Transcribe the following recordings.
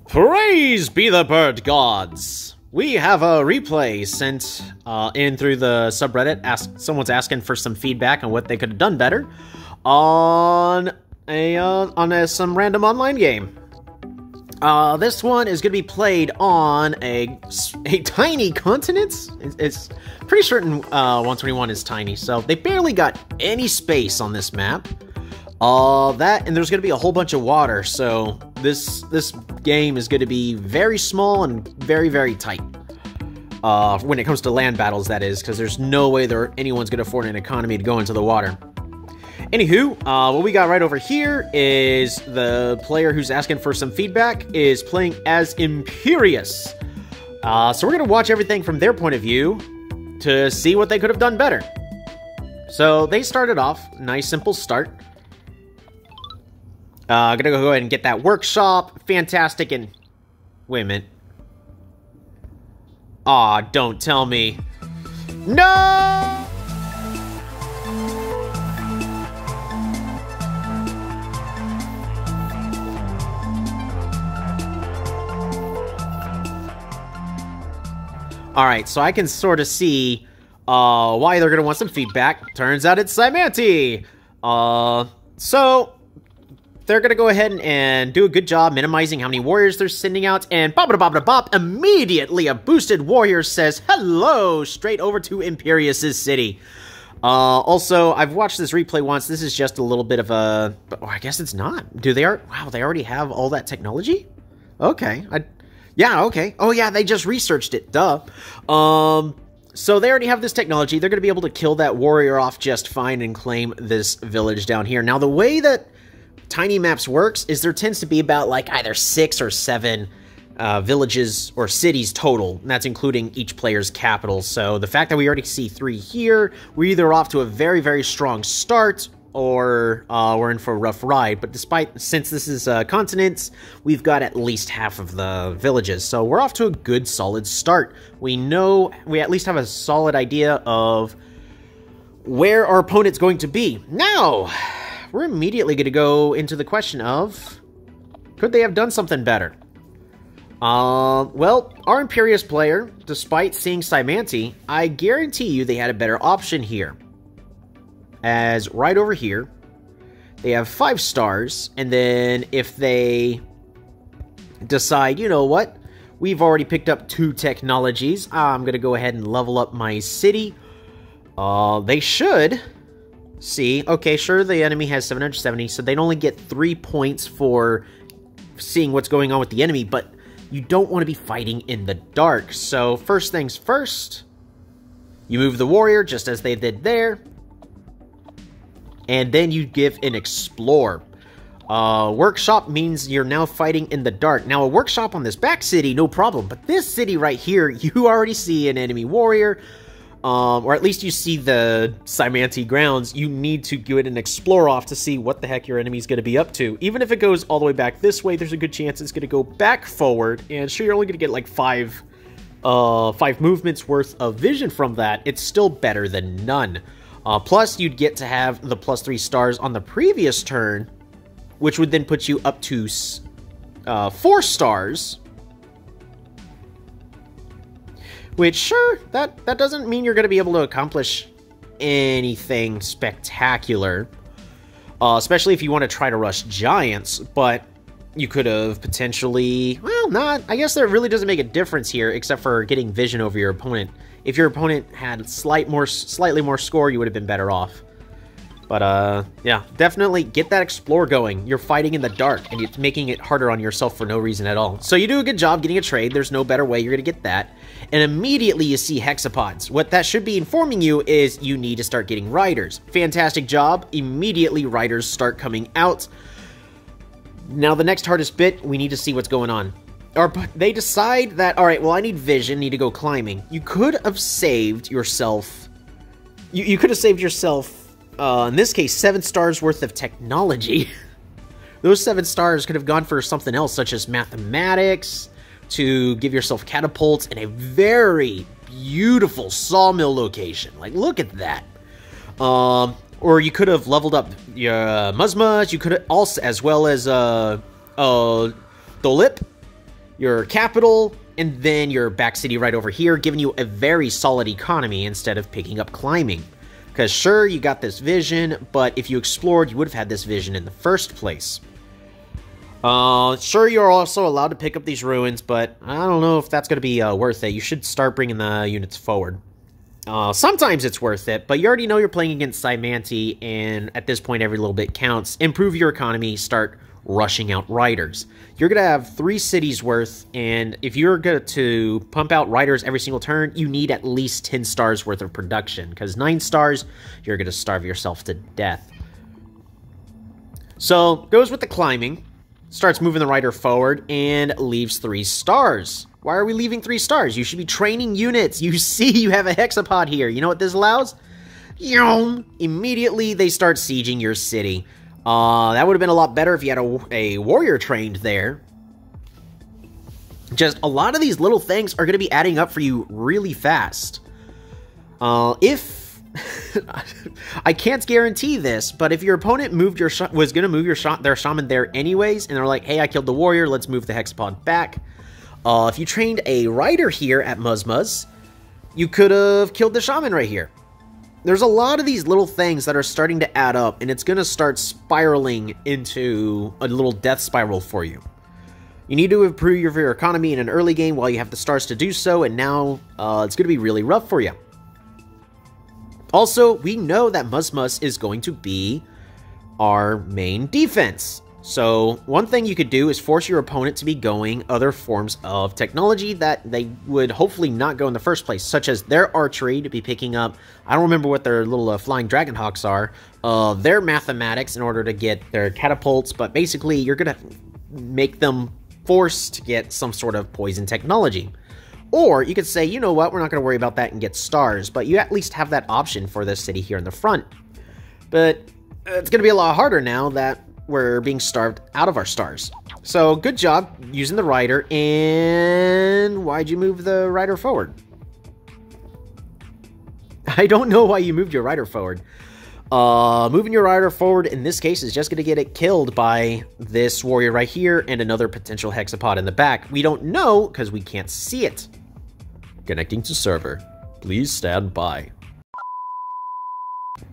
Praise be the bird gods! We have a replay sent in through the subreddit. Someone's asking for some feedback on what they could have done better on some random online game. This one is going to be played on a tiny continent. It's pretty certain 121 is tiny, so they barely got any space on this map. And there's going to be a whole bunch of water, so this game is going to be very small and very, very tight. When it comes to land battles, that is, because there's no way anyone's going to afford an economy to go into the water. Anywho, what we got right over here is the player who's asking for some feedback is playing as Imperious. So we're going to watch everything from their point of view to see what they could have done better. So they started off, nice simple start. Gonna go ahead and get that workshop. Fantastic. And wait a minute. Aw, don't tell me. No! Alright, so I can sort of see why they're gonna want some feedback. Turns out it's Simanti! So they're gonna go ahead and do a good job minimizing how many warriors they're sending out, and bop, immediately a boosted warrior says hello straight over to Imperious's city. Also, I've watched this replay once. This is just a little bit of a... Oh, I guess it's not. Wow, they already have all that technology? Okay. Yeah, okay. Oh, yeah, they just researched it. Duh. So they already have this technology. They're going to be able to kill that warrior off just fine and claim this village down here. Now, the way that Tiny Maps works is there tends to be about, like, either 6 or 7 villages or cities total, and that's including each player's capital. So the fact that we already see 3 here, we're either off to a very, very strong start, or we're in for a rough ride. But since this is continents, we've got at least half of the villages, so we're off to a good, solid start. We at least have a solid idea of where our opponent's going to be. Now, we're immediately going to go into the question of, could they have done something better? Well, our Imperious player, despite seeing Simanti, I guarantee you they had a better option here. As right over here, they have 5 stars, and then if they decide, you know what, we've already picked up 2 technologies, I'm going to go ahead and level up my city. They should see, okay, sure, the enemy has 770, so they'd only get 3 points for seeing what's going on with the enemy, but you don't want to be fighting in the dark. So first things first, you move the warrior just as they did there, and then you give an explore. Workshop means you're now fighting in the dark. Now a workshop on this back city, no problem, but this city right here, you already see an enemy warrior, or at least you see the Simanti grounds. You need to give it an explore off to see what the heck your enemy's going to be up to. Even if it goes all the way back this way, there's a good chance it's going to go back forward, and sure, you're only going to get like 5 movements worth of vision from that. It's still better than none. Plus, you'd get to have the +3 stars on the previous turn, which would then put you up to 4 stars. Which, sure, that doesn't mean you're going to be able to accomplish anything spectacular. Especially if you want to try to rush giants, but you could have potentially... Well, I guess that really doesn't make a difference here, except for getting vision over your opponent. If your opponent had slightly more score, you would have been better off. But, yeah, definitely get that explore going. You're fighting in the dark, and it's making it harder on yourself for no reason at all. So you do a good job getting a trade. There's no better way you're going to get that. And immediately you see hexapods. What that should be informing you is you need to start getting riders. Fantastic job. Immediately riders start coming out. Now the next hardest bit, we need to see what's going on. Or they decide that, alright, well I need vision, need to go climbing. You could have saved yourself... You could have saved yourself... in this case, 7 stars worth of technology. Those 7 stars could have gone for something else, such as mathematics, to give yourself catapults, and a very beautiful sawmill location. Like, look at that. Or you could have leveled up your Musmas. You could have also, as well as Dolip. your capital, and then your back city right over here, giving you a very solid economy instead of picking up climbing. Because sure, you got this vision, but if you explored, you would have had this vision in the first place. Sure, you're also allowed to pick up these ruins, but I don't know if that's going to be worth it. You should start bringing the units forward. Sometimes it's worth it, but you already know you're playing against Cymanti, and at this point, every little bit counts. Improve your economy, start rushing out riders. You're going to have 3 cities worth, and if you're going to pump out riders every single turn, you need at least 10 stars worth of production, because 9 stars, you're going to starve yourself to death. So, goes with the climbing, starts moving the rider forward, and leaves 3 stars. Why are we leaving 3 stars? You should be training units. You see you have a hexapod here. You know what this allows? Immediately, they start sieging your city. That would have been a lot better if you had a warrior trained there. Just a lot of these little things are going to be adding up for you really fast. If I can't guarantee this, but if your opponent was going to move their shaman there anyways, and they're like, "Hey, I killed the warrior. Let's move the hexapod back." If you trained a rider here at Muzmuz, you could have killed the shaman right here. There's a lot of these little things that are starting to add up, and it's going to start spiraling into a little death spiral for you. You need to improve your economy in an early game while you have the stars to do so, and now it's going to be really rough for you. Also, we know that Muzmuz is going to be our main defense. So one thing you could do is force your opponent to be going other forms of technology that they would hopefully not go in the first place, such as their archery to be picking up, I don't remember what their little flying dragon hawks are, their mathematics in order to get their catapults, but basically you're going to make them forced to get some sort of poison technology. Or you could say, you know what, we're not going to worry about that and get stars, but you at least have that option for this city here in the front. But it's going to be a lot harder now that we're being starved out of our stars. So, good job using the rider, and why'd you move the rider forward? I don't know why you moved your rider forward. Moving your rider forward in this case is just going to get it killed by this warrior right here and another potential hexapod in the back. We don't know because we can't see it. Connecting to server. Please stand by.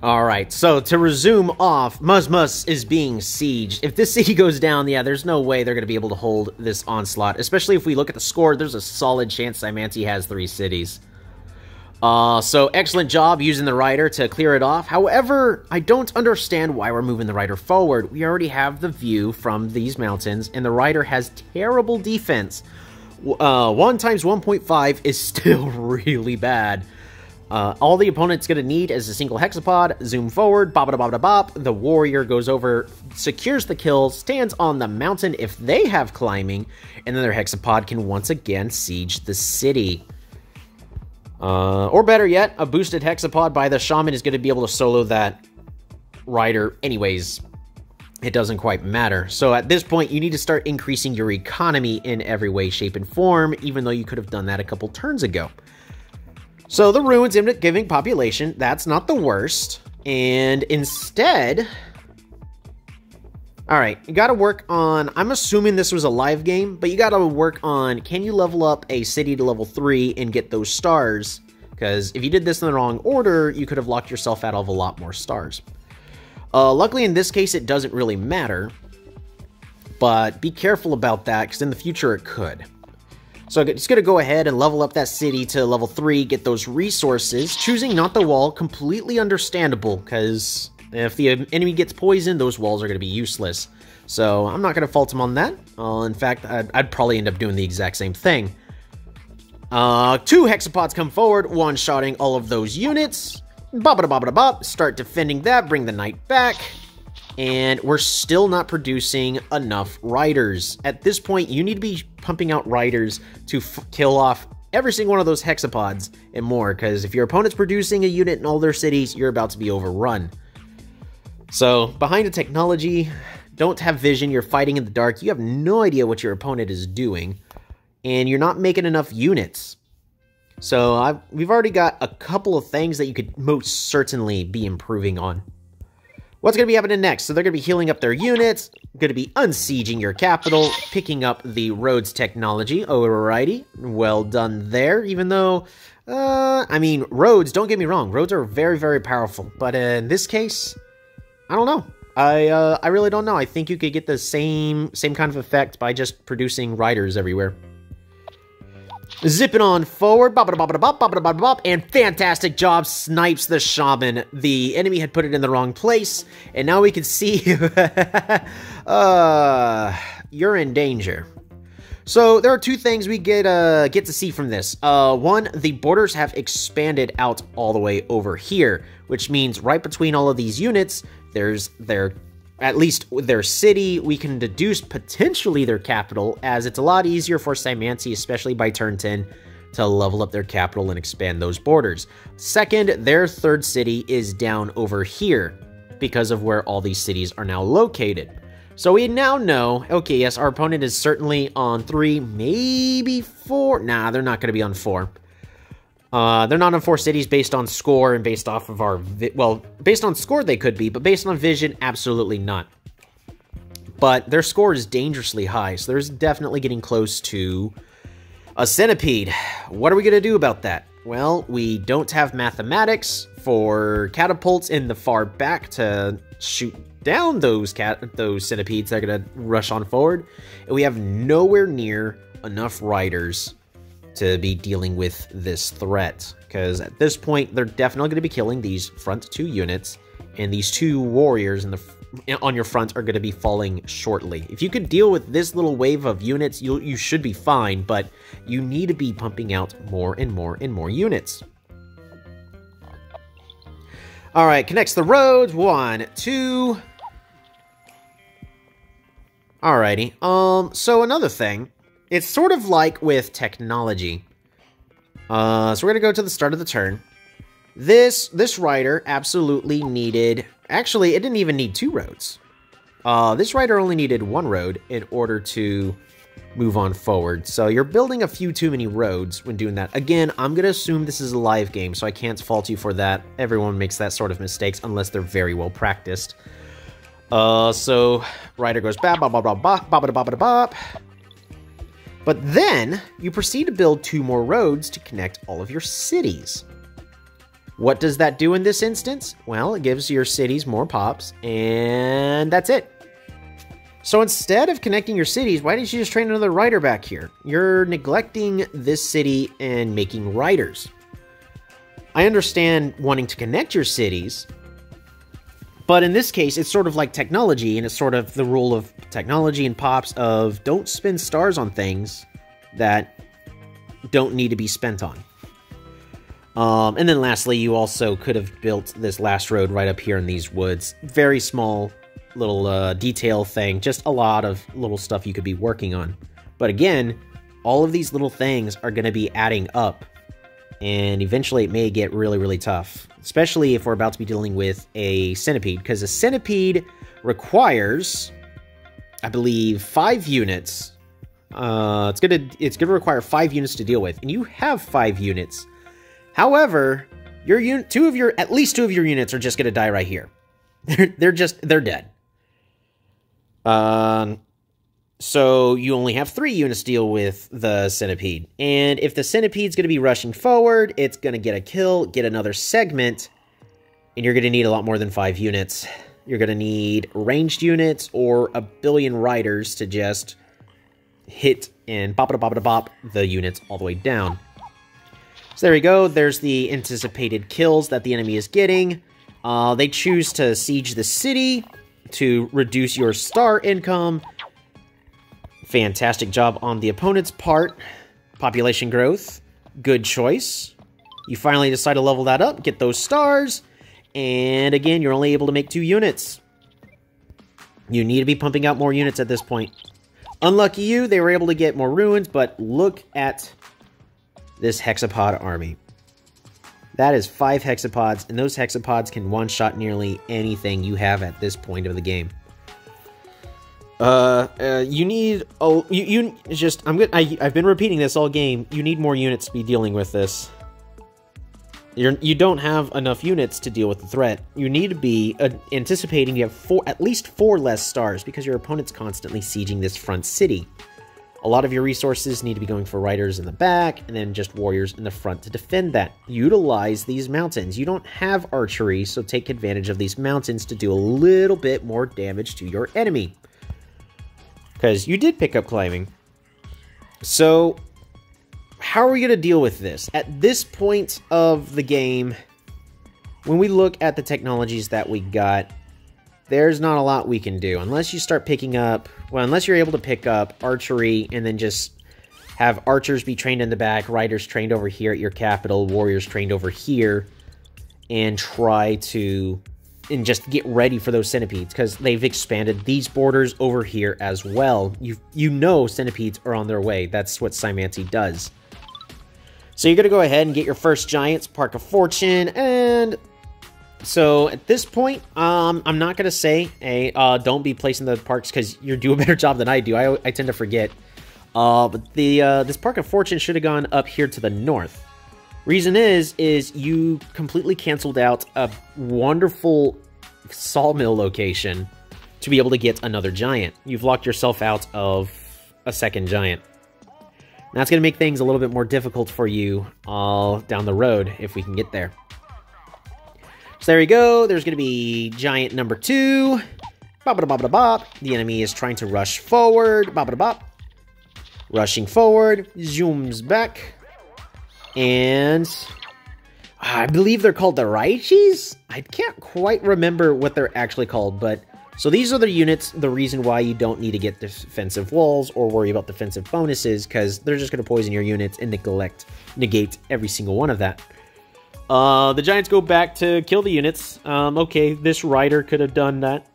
Alright, so to resume off, Muzmuz is being sieged. If this city goes down, yeah, there's no way they're going to be able to hold this onslaught. Especially if we look at the score, there's a solid chance Cymanti has 3 cities. So excellent job using the rider to clear it off. However, I don't understand why we're moving the rider forward. We already have the view from these mountains, and the rider has terrible defense. 1 times 1.5 is still really bad. All the opponent's going to need is a single hexapod, zoom forward, bop-a-da-bop-a-bop, the warrior goes over, secures the kill, stands on the mountain if they have climbing, and then their hexapod can once again siege the city. Or better yet, a boosted hexapod by the shaman is going to be able to solo that rider anyways. It doesn't quite matter. So at this point, you need to start increasing your economy in every way, shape, and form, even though you could have done that a couple turns ago. So the ruins end up giving population. That's not the worst. And instead... Alright, you gotta work on... I'm assuming this was a live game, but you gotta work on... Can you level up a city to level 3 and get those stars? Because if you did this in the wrong order, you could have locked yourself out of a lot more stars. Luckily, in this case, it doesn't really matter. But be careful about that, because in the future it could. So it's going to go ahead and level up that city to level 3, get those resources. Choosing not the wall, completely understandable, because if the enemy gets poisoned, those walls are going to be useless. So I'm not going to fault him on that. In fact, I'd probably end up doing the exact same thing. 2 hexapods come forward, one-shotting all of those units. Bop-a-da-bop-a-da-bop, start defending that, bring the knight back. And we're still not producing enough riders. At this point, you need to be pumping out riders to kill off every single one of those hexapods and more, because if your opponent's producing a unit in all their cities, you're about to be overrun. So, behind the technology, don't have vision, you're fighting in the dark, you have no idea what your opponent is doing, and you're not making enough units. So, we've already got a couple of things that you could most certainly be improving on. What's going to be happening next? So they're going to be healing up their units, going to be unsieging your capital, picking up the roads technology. Alrighty, well done there, even though, I mean, roads, don't get me wrong, roads are very, very powerful. But in this case, I don't know. I really don't know. I think you could get the same kind of effect by just producing riders everywhere. Zipping on forward, and fantastic job, snipes the shaman. The enemy had put it in the wrong place, and now we can see you're in danger. So there are two things we get to see from this. One, the borders have expanded out all the way over here, which means right between all of these units, there's at least their city. We can deduce potentially their capital, as it's a lot easier for Cymancy, especially by turn 10, to level up their capital and expand those borders. Second, their third city is down over here because of where all these cities are now located. So we now know, okay, yes, our opponent is certainly on 3, maybe 4. Nah, they're not going to be on 4. They're not on 4 cities based on score and based off of our... well, based on score they could be, but based on vision, absolutely not. But their score is dangerously high, so there's definitely getting close to a centipede. What are we going to do about that? Well, we don't have mathematics for catapults in the far back to shoot down those centipedes that are going to rush on forward. And we have nowhere near enough riders to be dealing with this threat, because at this point they're definitely going to be killing these front 2 units, and these 2 warriors on your front are going to be falling shortly. If you could deal with this little wave of units, you should be fine, but you need to be pumping out more and more and more units. All right, connects the roads. 1, 2. Alrighty. So another thing. It's sort of like with technology. So we're going to go to the start of the turn. This rider absolutely needed... Actually, it didn't even need 2 roads. This rider only needed 1 road in order to move on forward. So you're building a few too many roads when doing that. Again, I'm going to assume this is a live game, so I can't fault you for that. Everyone makes that sort of mistakes unless they're very well practiced. So rider goes bop, bop, bop, bop, bop, bop, bop, bop, bop. But then, you proceed to build 2 more roads to connect all of your cities. What does that do in this instance? Well, it gives your cities more pops, and that's it. So instead of connecting your cities, why didn't you just train another rider back here? You're neglecting this city and making riders. I understand wanting to connect your cities, but in this case, it's sort of like technology, and it's sort of the rule of technology and pops of don't spend stars on things that don't need to be spent on. And then lastly, you also could have built this last road right up here in these woods. Very small little detail thing, just a lot of little stuff you could be working on. But again, all of these little things are going to be adding up, and eventually it may get really, really tough. Especially if we're about to be dealing with a centipede, because a centipede requires, I believe, 5 units. It's gonna require 5 units to deal with, and you have 5 units. However, at least two of your units are just gonna die right here. They're dead. So you only have 3 units to deal with the centipede. And if the centipede's going to be rushing forward, it's going to get a kill, get another segment, and you're going to need a lot more than 5 units. You're going to need ranged units or a billion riders to just hit and bop-a-da-bop-a-da-bop the units all the way down. So there we go. There's the anticipated kills that the enemy is getting. They choose to siege the city to reduce your star income. Fantastic job on the opponent's part. Population growth. Good choice. You finally decide to level that up, get those stars, and again, you're only able to make 2 units. You need to be pumping out more units at this point. Unlucky you, they were able to get more ruins, but look at this hexapod army. That is 5 hexapods, and those hexapods can one-shot nearly anything you have at this point of the game. You need... Oh, I've been repeating this all game. You need more units to be dealing with this. You don't have enough units to deal with the threat. You need to be anticipating you have at least 4 less stars because your opponent's constantly sieging this front city. A lot of your resources need to be going for riders in the back, and then just warriors in the front to defend that. Utilize these mountains. You don't have archery, so take advantage of these mountains to do a little bit more damage to your enemy. Because you did pick up climbing. So, how are we going to deal with this? At this point of the game, when we look at the technologies that we got, there's not a lot we can do. Unless you start picking up... Well, unless you're able to pick up archery and then just have archers be trained in the back, riders trained over here at your capital, warriors trained over here, and try to... and just get ready for those centipedes, because they've expanded these borders over here as well. You know centipedes are on their way. That's what Szymancy does. So you're going to go ahead and get your first giants, Park of Fortune, and... So, at this point, I'm not going to say, hey, don't be placing the parks, because you do a better job than I do. I tend to forget. But this Park of Fortune should have gone up here to the north. Reason is you completely canceled out a wonderful sawmill location to be able to get another giant. You've locked yourself out of a second giant. And that's going to make things a little bit more difficult for you down the road if we can get there. So there you go. There's going to be giant number 2. Bop-a-da-bop-a-da-bop. The enemy is trying to rush forward. Bop-a-da-bop. Rushing forward. Zooms back. And I believe they're called the Raichis? I can't quite remember what they're actually called, but... So these are the units, the reason why you don't need to get defensive walls or worry about defensive bonuses, because they're just going to poison your units and negate every single one of that. The Giants go back to kill the units. Okay, this rider could have done that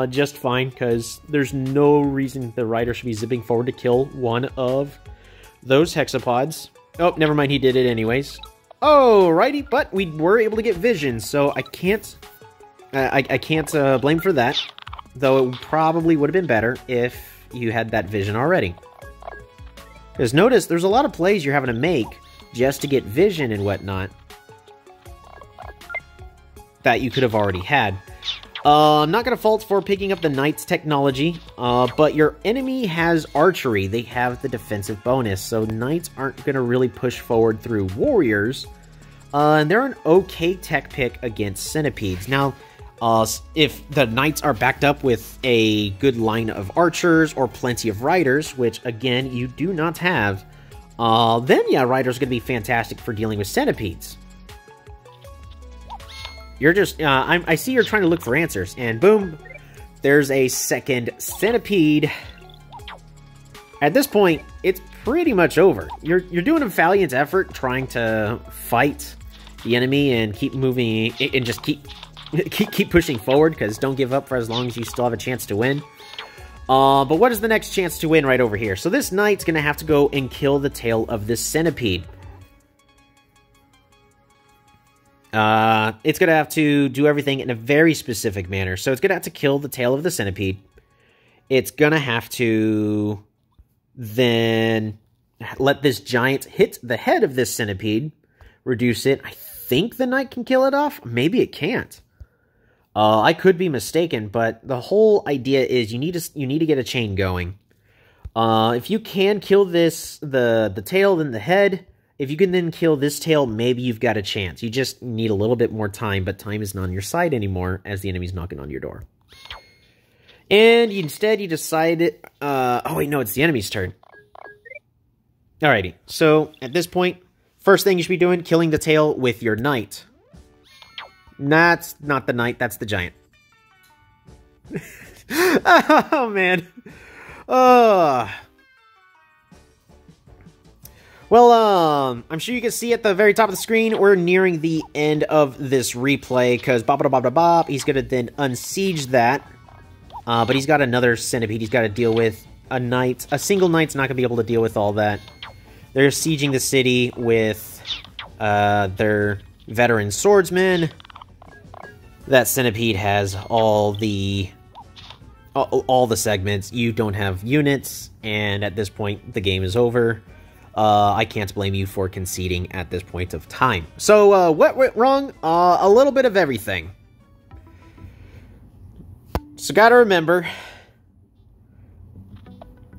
just fine, because there's no reason the rider should be zipping forward to kill one of those hexapods. Oh, never mind, he did it anyways. Alrighty, but we were able to get vision, so I can't blame for that. Though it probably would have been better if you had that vision already. Because notice, there's a lot of plays you're having to make just to get vision and whatnot that you could have already had. I'm not going to fault for picking up the Knight's technology, but your enemy has archery. They have the defensive bonus, so Knights aren't going to really push forward through warriors. And they're an okay tech pick against centipedes. Now, if the Knights are backed up with a good line of archers or plenty of riders, which, again, you do not have, then, yeah, riders are going to be fantastic for dealing with centipedes. You're just, I see you're trying to look for answers, and boom, there's a second centipede. At this point, it's pretty much over. You're doing a valiant effort trying to fight the enemy and keep moving, and just keep pushing forward, because don't give up for as long as you still have a chance to win. But what is the next chance to win right over here? So this knight's going to have to go and kill the tail of this centipede. It's going to have to do everything in a very specific manner. So it's going to have to kill the tail of the centipede. It's going to have to then let this giant hit the head of this centipede, reduce it. I think the knight can kill it off. Maybe it can't. I could be mistaken, but the whole idea is you need to get a chain going. If you can kill this, the tail, then the head. If you can then kill this tail, maybe you've got a chance. You just need a little bit more time, but time is not on your side anymore as the enemy's knocking on your door. And instead, you decide... oh, wait, no, it's the enemy's turn. Alrighty, so at this point, first thing you should be doing, killing the tail with your knight. That's not the knight, that's the giant. Oh, man. Well, I'm sure you can see at the very top of the screen, we're nearing the end of this replay, because bop-a-da-bop-a-bop, he's going to then unsiege that. But he's got another centipede he's got to deal with. A knight, a single knight's not going to be able to deal with all that. They're sieging the city with their veteran swordsmen. That centipede has all the segments. You don't have units, and at this point, the game is over. I can't blame you for conceding at this point of time. So, what went wrong? A little bit of everything. So, gotta remember,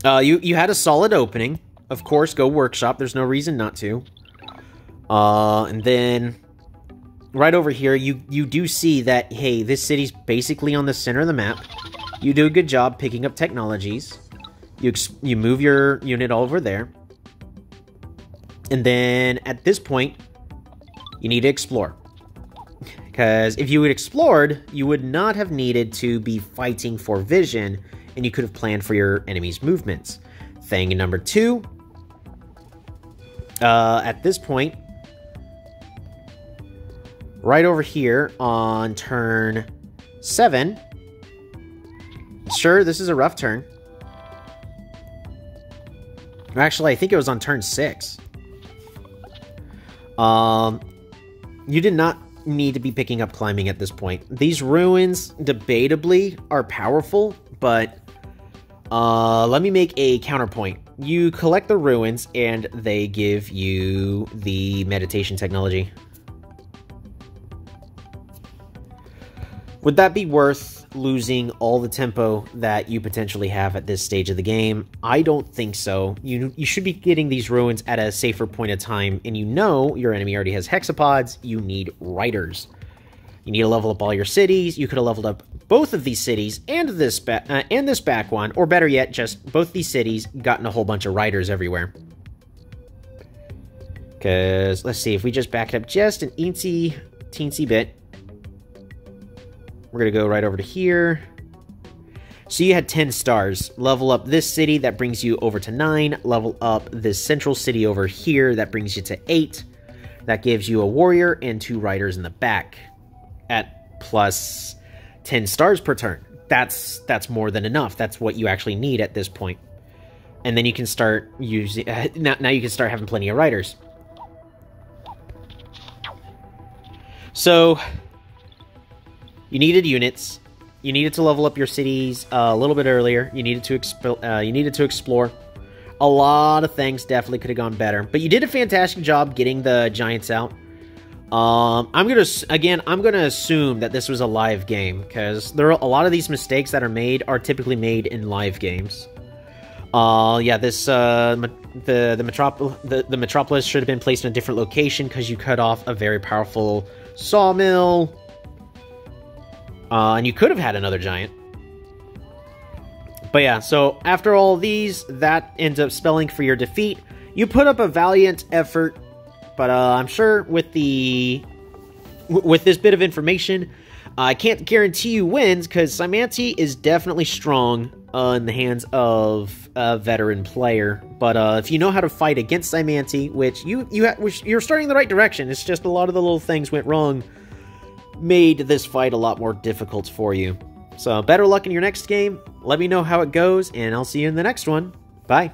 you had a solid opening. Of course, go workshop. There's no reason not to. And then, right over here, you do see that, hey, this city's basically on the center of the map. You do a good job picking up technologies. You move your unit all over there. And then, at this point, you need to explore. Because if you had explored, you would not have needed to be fighting for vision, and you could have planned for your enemy's movements. Thing number 2, at this point, right over here on turn 7, sure, this is a rough turn. Actually, I think it was on turn 6. You did not need to be picking up climbing at this point. These ruins, debatably, are powerful, but let me make a counterpoint. You collect the ruins, and they give you the meditation technology. Would that be worth losing all the tempo that you potentially have at this stage of the game? I don't think so. You should be getting these ruins at a safer point of time, and you know your enemy already has hexapods. You need riders. You need to level up all your cities. You could have leveled up both of these cities and this back one, or better yet, just both these cities, gotten a whole bunch of riders everywhere. Because, let's see, if we just back it up just an teensy bit, we're going to go right over to here. So you had 10 stars. Level up this city, that brings you over to 9. Level up this central city over here, that brings you to 8. That gives you a warrior and 2 riders in the back at plus 10 stars per turn. That's more than enough. That's what you actually need at this point. And then you can start using... now you can start having plenty of riders. So... you needed units. You needed to level up your cities a little bit earlier. You needed to explore. A lot of things definitely could have gone better, but you did a fantastic job getting the giants out. I'm gonna assume that this was a live game, because there are a lot of these mistakes that are made are typically made in live games. Yeah, this the metropolis should have been placed in a different location because you cut off a very powerful sawmill. And you could have had another giant. But yeah, so after all these, that ends up spelling for your defeat. You put up a valiant effort, but I'm sure with this bit of information, I can't guarantee you wins, because Szymanti is definitely strong in the hands of a veteran player. But if you know how to fight against Szymanti, which you're starting in the right direction, it's just a lot of the little things went wrong, made this fight a lot more difficult for you. So better luck in your next game. Let me know how it goes, and I'll see you in the next one. Bye.